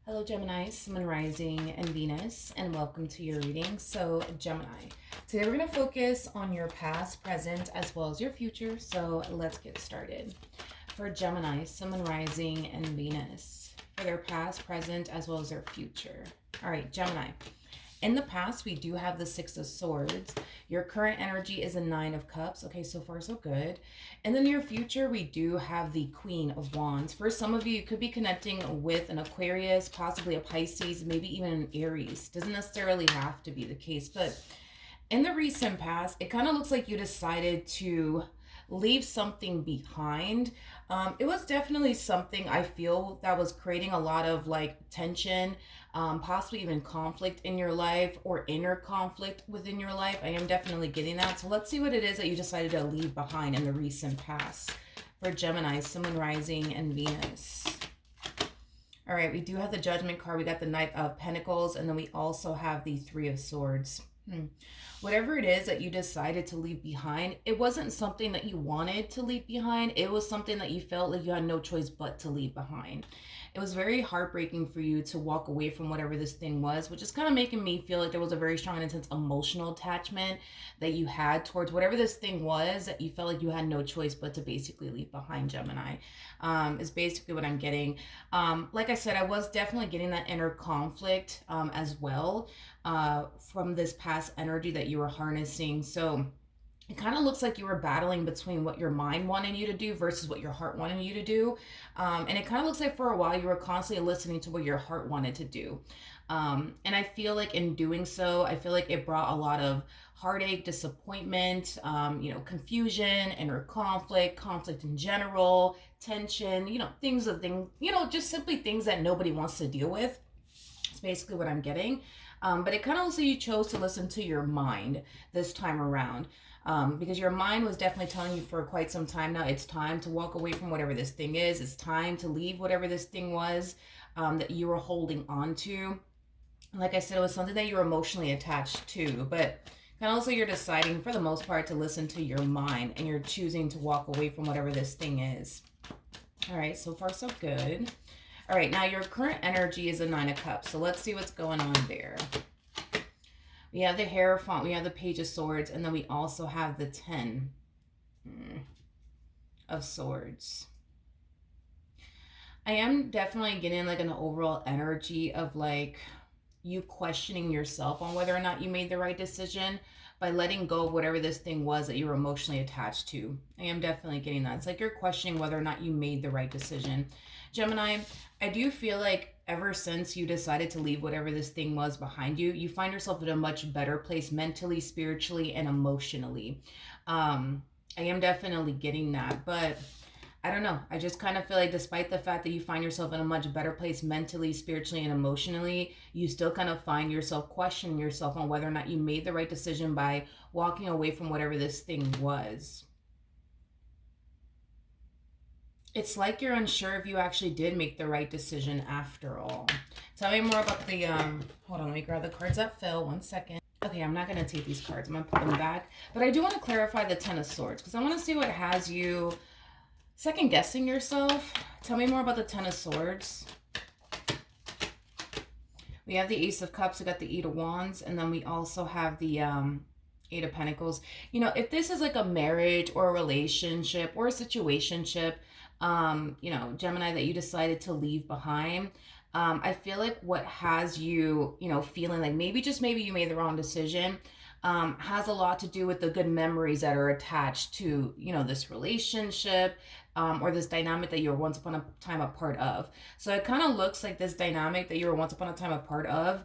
Hello, Gemini, Sun, Rising, and Venus, and welcome to your reading. So, Gemini, today we're going to focus on your past, present, as well as your future. So, let's get started. For Gemini, Sun, Rising, and Venus, for their past, present, as well as their future. All right, Gemini. In the past, we do have the Six of Swords. Your current energy is a Nine of Cups. Okay, so far so good. In the near future, we do have the Queen of Wands. For some of you, you could be connecting with an Aquarius, possibly a Pisces, maybe even an Aries. Doesn't necessarily have to be the case, but in the recent past, it kind of looks like you decided to leave something behind. It was definitely something I feel that was creating a lot of like tension, possibly even conflict in your life or inner conflict within your life. I am definitely getting that. So let's see what it is that you decided to leave behind in the recent past for Gemini, Sun, Rising, and Venus. All right, we do have the Judgment card. We got the Knight of Pentacles, and then we also have the Three of Swords. Whatever it is that you decided to leave behind, it wasn't something that you wanted to leave behind. It was something that you felt like you had no choice but to leave behind. It was very heartbreaking for you to walk away from whatever this thing was, which is kind of making me feel like there was a very strong and intense emotional attachment that you had towards whatever this thing was that you felt like you had no choice but to basically leave behind, Gemini. Is basically what I'm getting. Like I said, I was definitely getting that inner conflict as well from this past energy that you were harnessing. So it kind of looks like you were battling between what your mind wanted you to do versus what your heart wanted you to do. And it kind of looks like for a while you were constantly listening to what your heart wanted to do. And I feel like in doing so, I feel like it brought a lot of heartache, disappointment, confusion, inner conflict in general, tension, just simply things that nobody wants to deal with. It's basically what I'm getting. But it kind of looks like you chose to listen to your mind this time around. Because your mind was definitely telling you for quite some time now, it's time to walk away from whatever this thing is. It's time to leave whatever this thing was that you were holding on to. Like I said, it was something that you were emotionally attached to, but kind of also you're deciding for the most part to listen to your mind and you're choosing to walk away from whatever this thing is. All right, so far so good. All right, now your current energy is a Nine of Cups, so let's see what's going on there. We have the Hierophant, we have the Page of Swords, and then we also have the Ten of Swords. I am definitely getting like an overall energy of like you questioning yourself on whether or not you made the right decision by letting go of whatever this thing was that you were emotionally attached to. I am definitely getting that. It's like you're questioning whether or not you made the right decision. Gemini, I do feel like ever since you decided to leave whatever this thing was behind you, you find yourself in a much better place mentally, spiritually, and emotionally. I am definitely getting that, but I don't know. I just kind of feel like despite the fact that you find yourself in a much better place mentally, spiritually, and emotionally, you still kind of find yourself questioning yourself on whether or not you made the right decision by walking away from whatever this thing was. It's like you're unsure if you actually did make the right decision after all. Tell me more about the, hold on, let me grab the cards that fell, 1 second. Okay, I'm not going to take these cards. I'm going to put them back. But I do want to clarify the Ten of Swords because I want to see what has you second guessing yourself. Tell me more about the Ten of Swords. We have the Ace of Cups, we got the Eight of Wands, and then we also have the Eight of Pentacles. If this is like a marriage or a relationship or a situationship, Gemini, that you decided to leave behind, I feel like what has you, feeling like maybe you made the wrong decision, has a lot to do with the good memories that are attached to, this relationship, or this dynamic that you were once upon a time a part of. So it kind of looks like this dynamic that you were once upon a time a part of,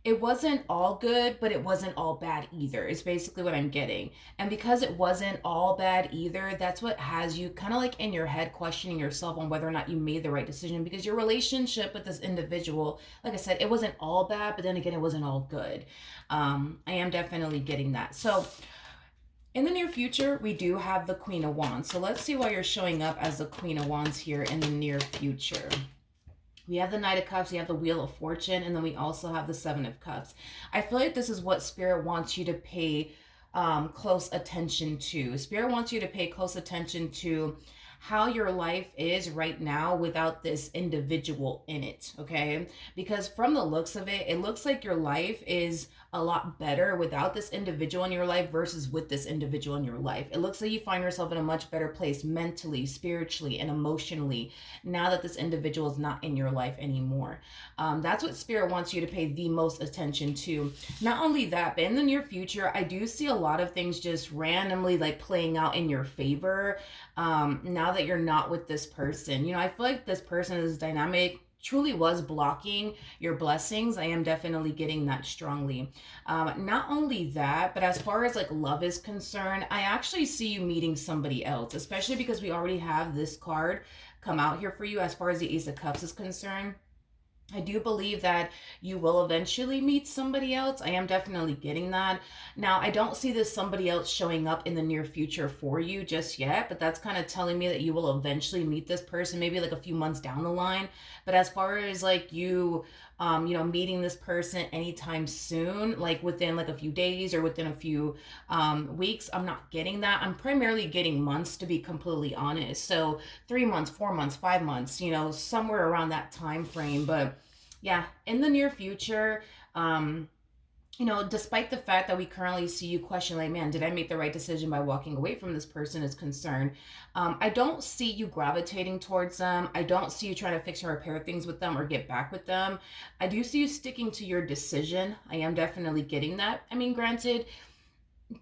it wasn't all good, but it wasn't all bad either. It's basically what I'm getting. And because it wasn't all bad either, that's what has you kind of like in your head questioning yourself on whether or not you made the right decision, because your relationship with this individual, like I said, it wasn't all bad, but then again, it wasn't all good. I am definitely getting that. So in the near future, we do have the Queen of Wands. So let's see why you're showing up as the Queen of Wands here in the near future. We have the Knight of Cups, we have the Wheel of Fortune, and then we also have the Seven of Cups. I feel like this is what Spirit wants you to pay close attention to. Spirit wants you to pay close attention to how your life is right now without this individual in it, okay? Because from the looks of it, it looks like your life is a lot better without this individual in your life versus with this individual in your life. It looks like you find yourself in a much better place mentally, spiritually, and emotionally now that this individual is not in your life anymore. That's what Spirit wants you to pay the most attention to. Not only that, but in the near future, I do see a lot of things just randomly like playing out in your favor. Now that you're not with this person, I feel like this person is dynamic truly was blocking your blessings. I am definitely getting that strongly. Not only that, but as far as like love is concerned, I actually see you meeting somebody else, especially because we already have this card come out here for you as far as the Ace of Cups is concerned. I do believe that you will eventually meet somebody else. I am definitely getting that. Now, I don't see this somebody else showing up in the near future for you just yet, but that's kind of telling me that you will eventually meet this person, maybe like a few months down the line. But as far as like you, meeting this person anytime soon, like within like a few days or within a few weeks, I'm not getting that. I'm primarily getting months, to be completely honest. So 3 months, 4 months, 5 months, somewhere around that time frame. But yeah, in the near future, despite the fact that we currently see you question, like, man, did I make the right decision by walking away from this person is concerned, I don't see you gravitating towards them. I don't see you trying to fix and repair things with them or get back with them. I do see you sticking to your decision. I am definitely getting that. I mean, granted,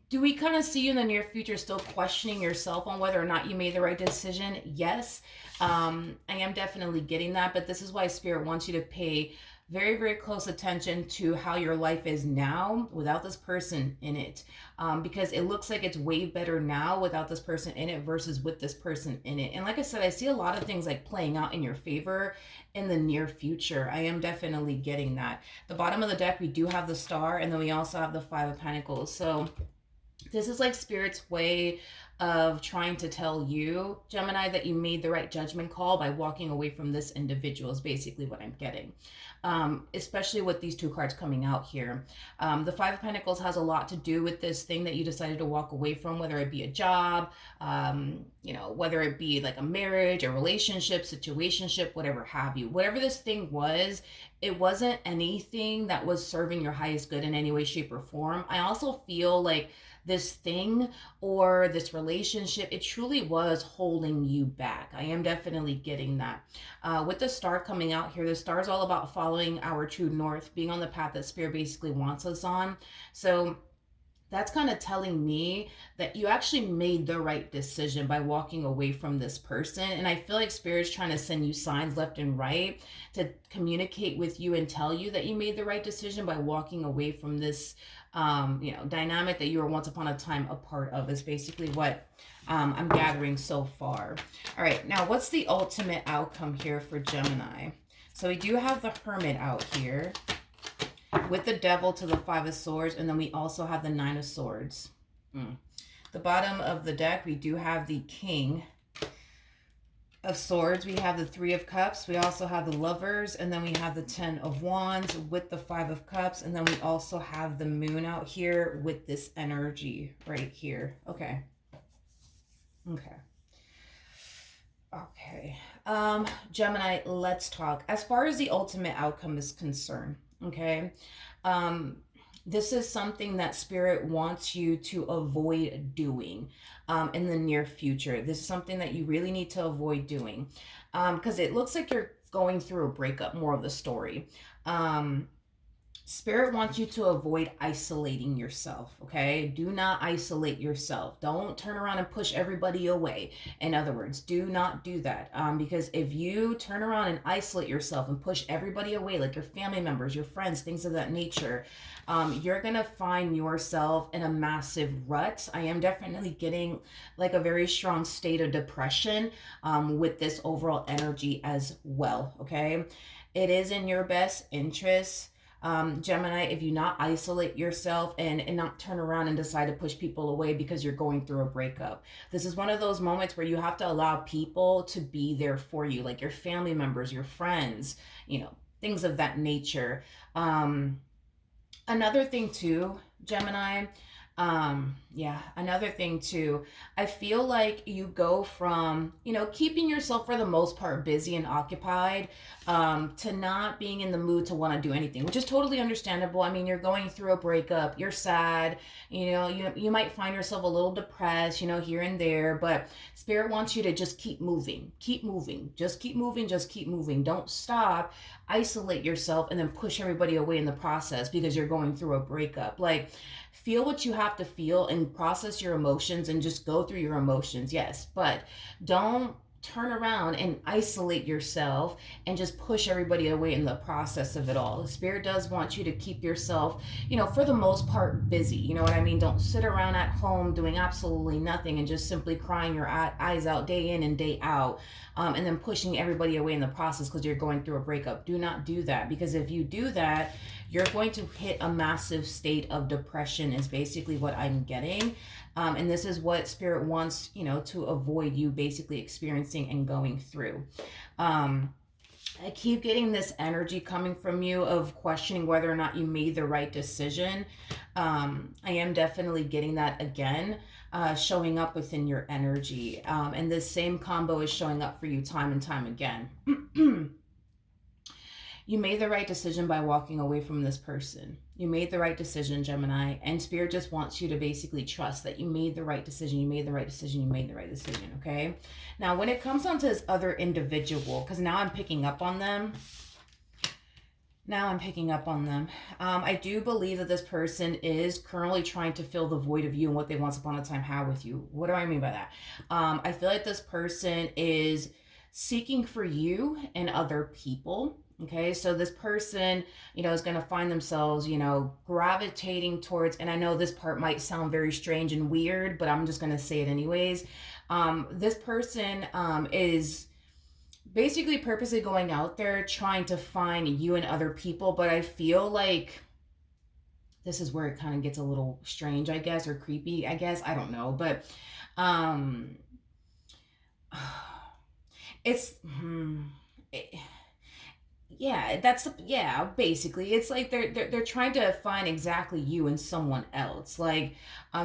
do we kind of see you in the near future still questioning yourself on whether or not you made the right decision? Yes. I am definitely getting that, but this is why Spirit wants you to pay very, very close attention to how your life is now without this person in it. Because it looks like it's way better now without this person in it versus with this person in it. And like I said, I see a lot of things like playing out in your favor in the near future. I am definitely getting that. The bottom of the deck, we do have the Star, and then we also have the Five of Pentacles. So this is like Spirit's way of trying to tell you, Gemini, that you made the right judgment call by walking away from this individual is basically what I'm getting. Especially with these two cards coming out here. The Five of Pentacles has a lot to do with this thing that you decided to walk away from, whether it be a job, whether it be like a marriage, a relationship, situationship, whatever have you. Whatever this thing was, it wasn't anything that was serving your highest good in any way, shape, or form. I also feel like this thing or this relationship, it truly was holding you back. I am definitely getting that. With the Star coming out here, the Star is all about following our true north, being on the path that Spirit basically wants us on. So that's kind of telling me that you actually made the right decision by walking away from this person. And I feel like Spirit's trying to send you signs left and right to communicate with you and tell you that you made the right decision by walking away from this dynamic that you were once upon a time a part of, is basically what I'm gathering so far. All right, now what's the ultimate outcome here for Gemini? So we do have the Hermit out here with the Devil to the Five of Swords, and then we also have the Nine of Swords. The bottom of the deck, we do have the King of Swords. We have the Three of Cups. We also have the Lovers, and then we have the Ten of Wands with the Five of Cups, and then we also have the Moon out here with this energy right here. Okay. Gemini, let's talk. As far as the ultimate outcome is concerned, okay, this is something that Spirit wants you to avoid doing in the near future. This is something that you really need to avoid doing because it looks like you're going through a breakup, more of the story. Spirit wants you to avoid isolating yourself, okay? Do not isolate yourself. Don't turn around and push everybody away. In other words, do not do that. Because if you turn around and isolate yourself and push everybody away, like your family members, your friends, things of that nature, you're going to find yourself in a massive rut. I am definitely getting like a very strong state of depression with this overall energy as well, okay? It is in your best interest, Gemini, if you not isolate yourself and not turn around and decide to push people away because you're going through a breakup. This is one of those moments where you have to allow people to be there for you, like your family members, your friends, things of that nature. Another thing too, Gemini, Yeah, another thing too, I feel like you go from, keeping yourself for the most part busy and occupied, to not being in the mood to want to do anything, which is totally understandable. I mean, you're going through a breakup, you're sad, you might find yourself a little depressed, here and there, but spirit wants you to just keep moving, just keep moving, just keep moving. Don't stop, isolate yourself, and then push everybody away in the process because you're going through a breakup. Like, feel what you have to feel and process your emotions and just go through your emotions, yes, but don't turn around and isolate yourself and just push everybody away in the process of it all. Spirit does want you to keep yourself, for the most part, busy. You know what I mean? Don't sit around at home doing absolutely nothing and just simply crying your eyes out day in and day out, and then pushing everybody away in the process because you're going through a breakup. Do not do that, because if you do that, you're going to hit a massive state of depression, is basically what I'm getting. And this is what spirit wants, to avoid you basically experiencing and going through. I keep getting this energy coming from you of questioning whether or not you made the right decision. I am definitely getting that again, showing up within your energy. And this same combo is showing up for you time and time again. You made the right decision by walking away from this person. You made the right decision, Gemini, and Spirit just wants you to basically trust that you made the right decision, you made the right decision, you made the right decision, okay? Now, when it comes down to this other individual, because now I'm picking up on them, I do believe that this person is currently trying to fill the void of you and what they once upon a time had with you. What do I mean by that? I feel like this person is seeking for you and other people. Okay, so this person, is going to find themselves, gravitating towards, and I know this part might sound very strange and weird, but I'm just going to say it anyways. This person is basically purposely going out there trying to find you and other people, but I feel like this is where it kind of gets a little strange, I guess, or creepy, I guess. I don't know, but it's... yeah, basically it's like they're trying to find exactly you and someone else. Like,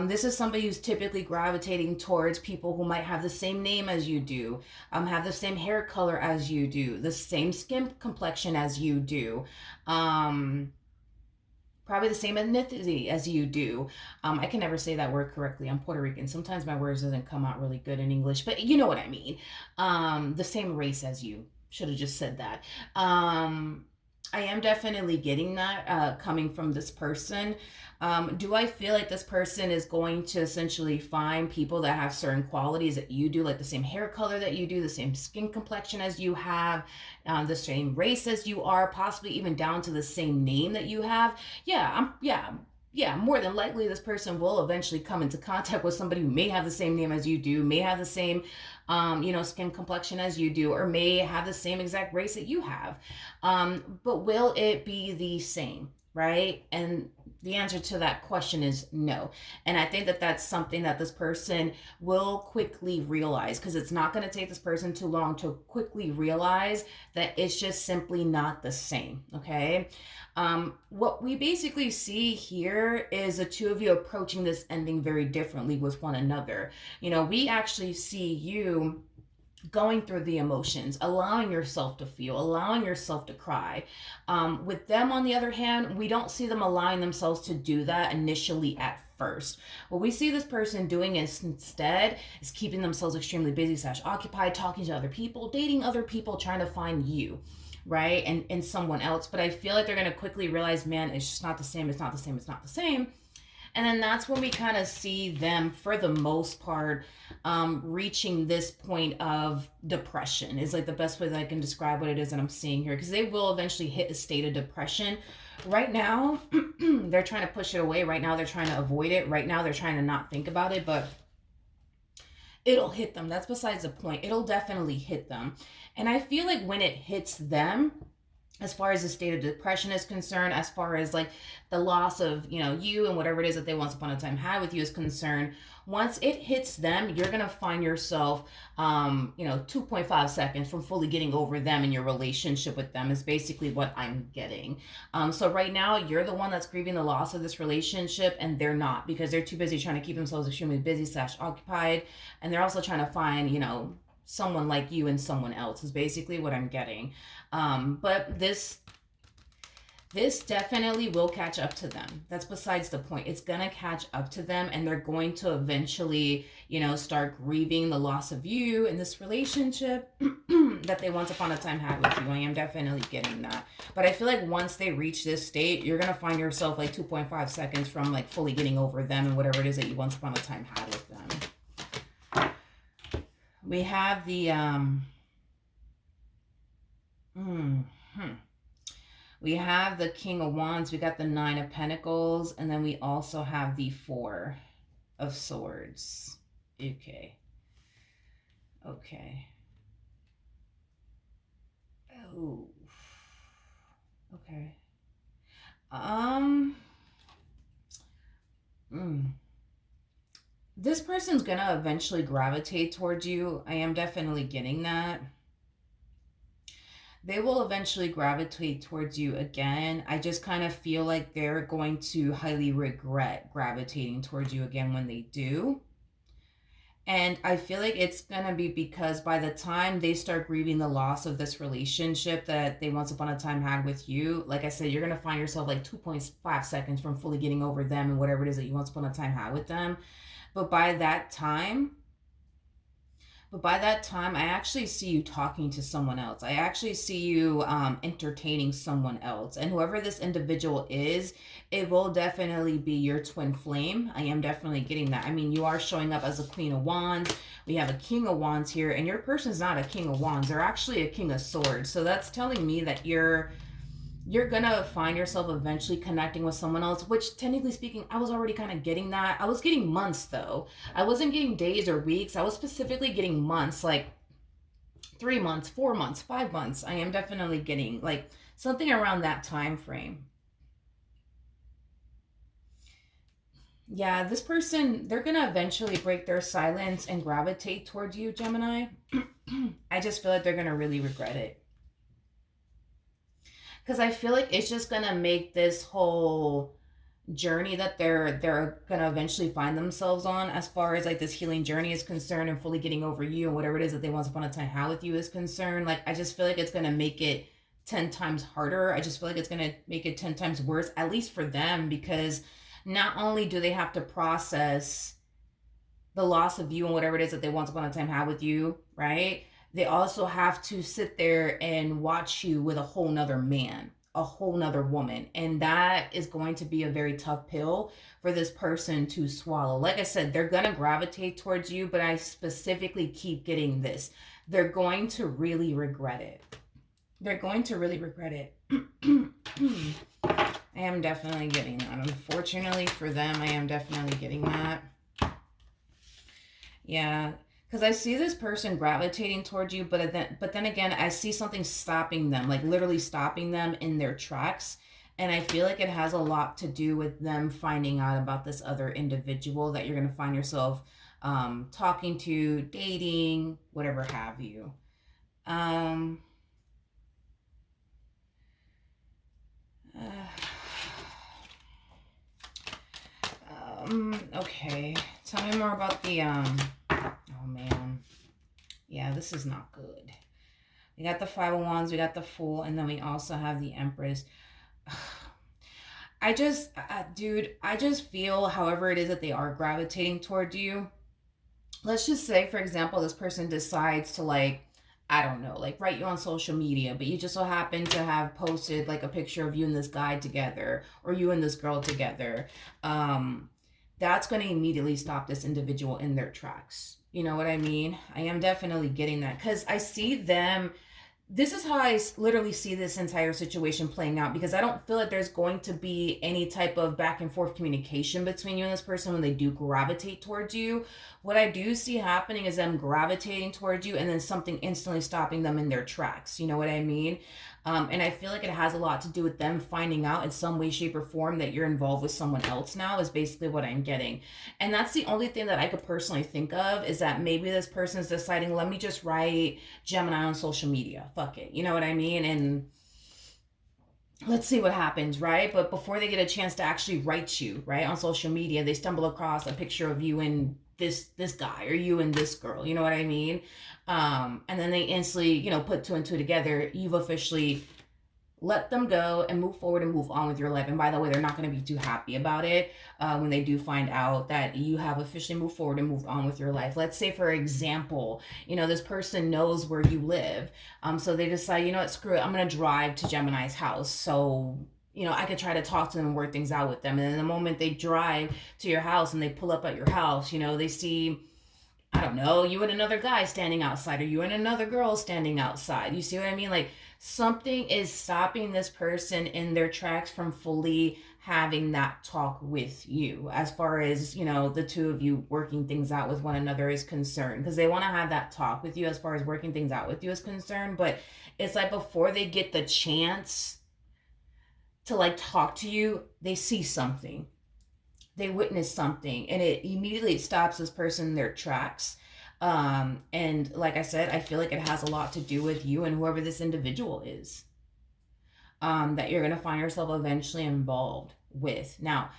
this is somebody who's typically gravitating towards people who might have the same name as you do, have the same hair color as you do, the same skin complexion as you do, probably the same ethnicity as you do. I can never say that word correctly. I'm Puerto Rican. Sometimes my words doesn't come out really good in English, but you know what I mean. The same race as you. Should have just said that. I am definitely getting that coming from this person. Do I feel like this person is going to essentially find people that have certain qualities that you do, like the same hair color that you do, the same skin complexion as you have, the same race as you are, possibly even down to the same name that you have? Yeah, more than likely this person will eventually come into contact with somebody who may have the same name as you do, may have the same, skin complexion as you do, or may have the same exact race that you have. But will it be the same, right? And the answer to that question is no. And I think that that's something that this person will quickly realize, because it's not going to take this person too long to quickly realize that it's just simply not the same, okay? What we basically see here is the two of you approaching this ending very differently with one another. We actually see you going through the emotions, allowing yourself to feel, allowing yourself to cry. With them, on the other hand, we don't see them allowing themselves to do that initially at first. What we see this person doing instead is keeping themselves extremely busy / occupied, talking to other people, dating other people, trying to find you, right? And someone else. But I feel like they're going to quickly realize, man, it's just not the same. It's not the same. It's not the same. And then that's when we kind of see them, for the most part, reaching this point of depression is like the best way that I can describe what it is that I'm seeing here. Because they will eventually hit a state of depression. Right now, they're trying to push it away. Right now, they're trying to avoid it. Right now, they're trying to not think about it. But it'll hit them. That's besides the point. It'll definitely hit them. And I feel like when it hits them, as far as the state of depression is concerned, as far as like the loss of, you and whatever it is that they once upon a time had with you is concerned, once it hits them, you're going to find yourself, 2.5 seconds from fully getting over them and your relationship with them is basically what I'm getting. So right now, you're the one that's grieving the loss of this relationship, and they're not, because they're too busy trying to keep themselves extremely busy slash occupied. And they're also trying to find, someone like you and someone else is basically what I'm getting. But this definitely will catch up to them. That's besides the point. It's gonna catch up to them, and they're going to eventually, start grieving the loss of you in this relationship that they once upon a time had with you. I am definitely getting that. But I feel like once they reach this state, you're gonna find yourself like 2.5 seconds from like fully getting over them and whatever it is that you once upon a time had with them. We have the we have the King of Wands, we got the Nine of Pentacles, and then we also have the Four of Swords. Okay. Oh. Okay. This person's gonna eventually gravitate towards you. I am definitely getting that. They will eventually gravitate towards you again. I just kind of feel like they're going to highly regret gravitating towards you again when they do. And I feel like it's going to be because by the time they start grieving the loss of this relationship that they once upon a time had with you, like I said, you're going to find yourself like 2.5 seconds from fully getting over them and whatever it is that you once upon a time had with them. But by that time, I actually see you talking to someone else. I actually see you entertaining someone else. And whoever this individual is, it will definitely be your twin flame. I am definitely getting that. I mean, you are showing up as a Queen of Wands. We have a King of Wands here. And your person's not a King of Wands. They're actually a King of Swords. So that's telling me that you're gonna find yourself eventually connecting with someone else, which technically speaking, I was already kind of getting that. I was getting months though. I wasn't getting days or weeks. I was specifically getting months, like 3 months, 4 months, 5 months. I am definitely getting like something around that time frame. Yeah, this person, they're gonna eventually break their silence and gravitate towards you, Gemini. I just feel like they're gonna really regret it. Because I feel like it's just gonna make this whole journey that they're gonna eventually find themselves on, as far as like this healing journey is concerned and fully getting over you and whatever it is that they once upon a time had with you is concerned. Like, I just feel like it's gonna make it 10 times harder. I just feel like it's gonna make it 10 times worse, at least for them, because not only do they have to process the loss of you and whatever it is that they once upon a time had with you, right? They also have to sit there and watch you with a whole nother man, a whole nother woman. And that is going to be a very tough pill for this person to swallow. Like I said, they're going to gravitate towards you, but I specifically keep getting this. They're going to really regret it. They're going to really regret it. I am definitely getting that. Unfortunately for them, I am definitely getting that. Yeah, because I see this person gravitating towards you, but then again, I see something stopping them, like literally stopping them in their tracks. And I feel like it has a lot to do with them finding out about this other individual that you're going to find yourself talking to, dating, whatever have you. Okay. Tell me more about the, oh man. Yeah, this is not good. We got the Five of Wands, we got the Fool, and then we also have the Empress. I just, dude, I just feel however it is that they are gravitating towards you. Let's just say, for example, this person decides to, like, I don't know, like write you on social media, but you just so happen to have posted like a picture of you and this guy together, or you and this girl together. That's going to immediately stop this individual in their tracks. You know what I mean? I am definitely getting that, because I see them. This is how I literally see this entire situation playing out, because I don't feel like there's going to be any type of back and forth communication between you and this person when they do gravitate towards you. What I do see happening is them gravitating towards you and then something instantly stopping them in their tracks. You know what I mean? And I feel like it has a lot to do with them finding out in some way, shape, or form that you're involved with someone else now, is basically what I'm getting. And that's the only thing that I could personally think of, is that maybe this person is deciding, let me just write Gemini on social media. Fuck it. You know what I mean? And let's see what happens, right? But before they get a chance to actually write you, right, on social media, they stumble across a picture of you and this guy, or you and this girl, you know what I mean? And then they instantly, put two and two together. You've officially let them go and move forward and move on with your life. And by the way, they're not going to be too happy about it when they do find out that you have officially moved forward and moved on with your life. Let's say, for example, this person knows where you live. So they decide, what, screw it, I'm going to drive to Gemini's house. So, I could try to talk to them and work things out with them. And then the moment they drive to your house and they pull up at your house, they see, I don't know, you and another guy standing outside, or you and another girl standing outside. You see what I mean? Like, something is stopping this person in their tracks from fully having that talk with you, as far as, the two of you working things out with one another is concerned. Because they want to have that talk with you as far as working things out with you is concerned. But it's like, before they get the chance to like talk to you, they see something, they witness something, and it immediately stops this person in their tracks. And like I said, I feel like it has a lot to do with you and whoever this individual is, that you're going to find yourself eventually involved with. Now,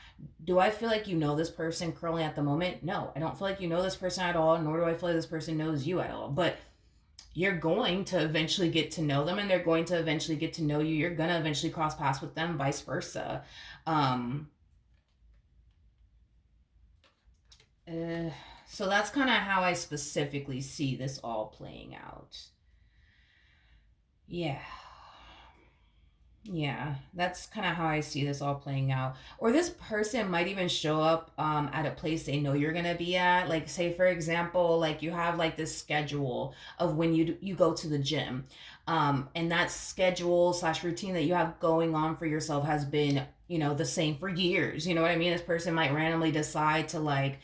do I feel like this person currently at the moment? No, I don't feel like this person at all, nor do I feel like this person knows you at all. But you're going to eventually get to know them, and they're going to eventually get to know you. You're going to eventually cross paths with them, vice versa. So that's kind of how I specifically see this all playing out. Yeah. Yeah, that's kind of how I see this all playing out. Or this person might even show up at a place they know you're gonna be at. Like, say for example, like you have like this schedule of when you go to the gym, and that schedule slash routine that you have going on for yourself has been the same for years. You know what I mean? This person might randomly decide to like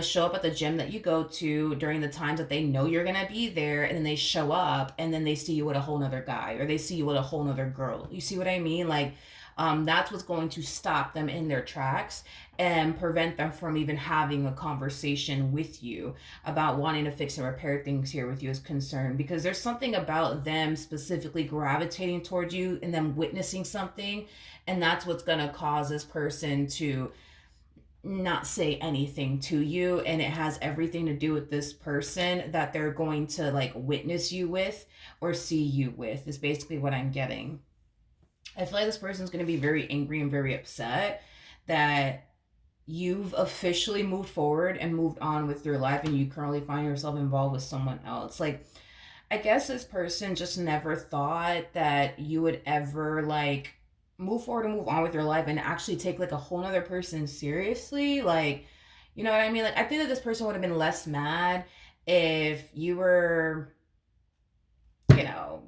show up at the gym that you go to during the times that they know you're gonna be there, and then they show up and then they see you with a whole nother guy, or they see you with a whole nother girl. You see what I mean? Like, that's what's going to stop them in their tracks and prevent them from even having a conversation with you about wanting to fix and repair things here with you is concerned, because there's something about them specifically gravitating towards you and them witnessing something, and that's what's going to cause this person to not say anything to you. And it has everything to do with this person that they're going to like witness you with or see you with, is basically what I'm getting. I feel like this person's going to be very angry and very upset that you've officially moved forward and moved on with your life, and you currently find yourself involved with someone else. Like, I guess this person just never thought that you would ever like move forward and move on with your life and actually take like a whole nother person seriously. Like, you know what I mean? Like, I think that this person would have been less mad if you were, you know,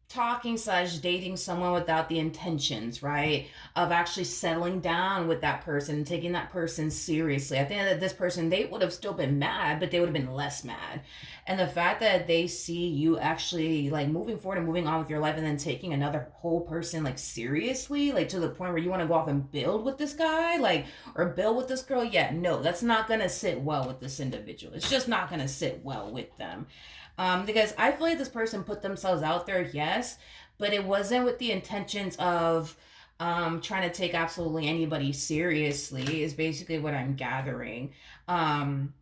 talking slash dating someone without the intentions, right, of actually settling down with that person and taking that person seriously. I think that this person, they would have still been mad, but they would have been less mad. And the fact that they see you actually like moving forward and moving on with your life, and then taking another whole person like seriously, like to the point where you want to go off and build with this guy, like, or build with this girl, yeah, no, that's not gonna sit well with this individual. It's just not gonna sit well with them. Because I feel like this person put themselves out there, yes, but it wasn't with the intentions of trying to take absolutely anybody seriously, is basically what I'm gathering. Um,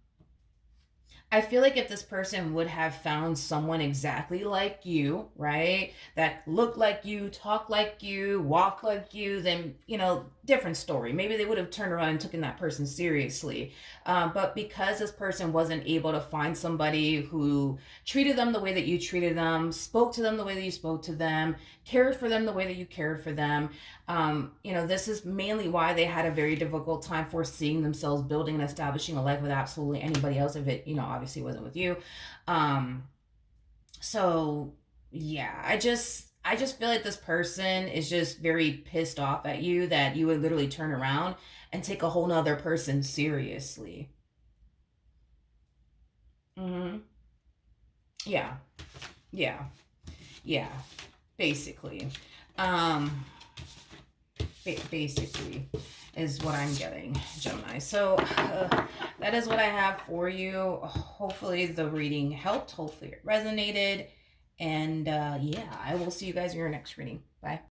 I feel like if this person would have found someone exactly like you, right, that looked like you, talked like you, walked like you, then, you know, different story. Maybe they would have turned around and taken that person seriously. But because this person wasn't able to find somebody who treated them the way that you treated them, spoke to them the way that you spoke to them, cared for them the way that you cared for them, this is mainly why they had a very difficult time foreseeing themselves building and establishing a life with absolutely anybody else, if it, obviously wasn't with you. So yeah, I just feel like this person is just very pissed off at you that you would literally turn around and take a whole nother person seriously. Mm-hmm. Yeah. Yeah. Yeah. basically. Basically is what I'm getting, Gemini. So that is what I have for you. Hopefully the reading helped. Hopefully it resonated. And yeah, I will see you guys in your next reading. Bye.